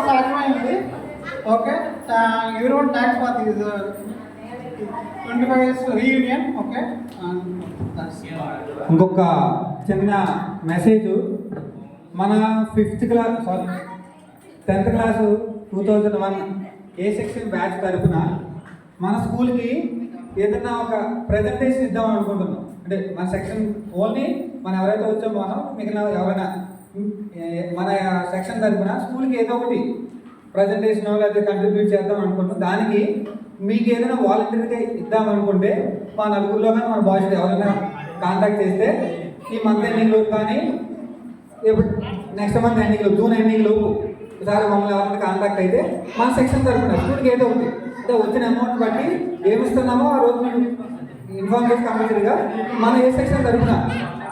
సాధ్యమైంది. Okay, everyone thanks for this 25 years reunion. Okay, ఇంకొక చిన్న మెసేజ్. మన 5th క్లాస్ 10th క్లాసు 2001 ఏ section batch తరఫున మన స్కూల్కి ఏదైనా ఒక ప్రజెంటేషన్ ఇద్దాం అనుకుంటున్నాం. అంటే మన సెక్షన్ ఓన్లీ మనం ఎవరైతే వచ్చామో మనం మిగిలిన ఎవరైనా మన సెక్షన్ తరఫున స్కూల్కి ఏదో ఒకటి ప్రజెంటేషన్ లేకపోతే కంట్రిబ్యూట్ చేద్దాం అనుకుంటున్నాం. దానికి మీకు ఏదైనా వాలంటీర్గా ఇద్దాం అనుకుంటే మా నలుగురిలో కానీ మన బాయ్స్ ఎవరైనా కాంటాక్ట్ చేస్తే ఈ మంత్ ఎండింగ్ లోపు కానీ నెక్స్ట్ మంత్ ఎండింగ్ లోపు జూన్ ఎండింగ్ లోపు ఒకసారి మమ్మల్ని ఎవరైనా కాంటాక్ట్ అయితే మన సెక్షన్ తరఫున స్కూల్కి ఏదో ఒకటి అంటే వచ్చిన అమౌంట్ బట్టి ఏమిస్తున్నామో ఆ రోజు మేము ఇన్ఫార్మ్ చేసి కంపల్సరీగా మన ఏ సెక్షన్ తరఫున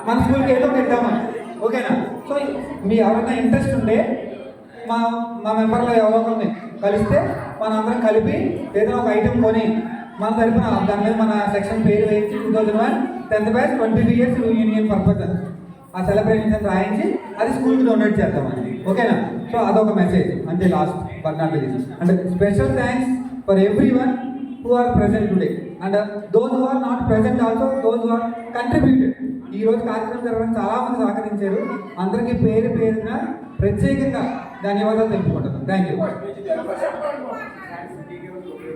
మన స్కూల్కి ఏదో ఒకటి ఇద్దామని. ఓకేనా? సో మీ ఎవరైనా ఇంట్రెస్ట్ ఉంటే మా మెంబర్లో ఎవరో ఒకరిని కలిస్తే మనందరం కలిపి ఏదైనా ఒక ఐటెం కొని మన తరఫున దాని మీద మన సెక్షన్ పేరు వేయించి 2001 10th batch 25 years union purpose ఆ సెలబ్రేషన్ రాయించి అది స్కూల్కి డొనేట్ చేద్దామని. ఓకేనా? సో అదొక మెసేజ్ అంతే. లాస్ట్ బట్ నాట్ లీస్ట్ అంటే special thanks for everyone who are present today and those who are not present also those who are contributed. ఈ రోజు కార్యక్రమం జరగడానికి చాలా మంది సహకరించారు. అందరికీ పేరు పేరున ప్రత్యేకంగా ధన్యవాదాలు తెలుపుకుంటున్నాను. Thank you.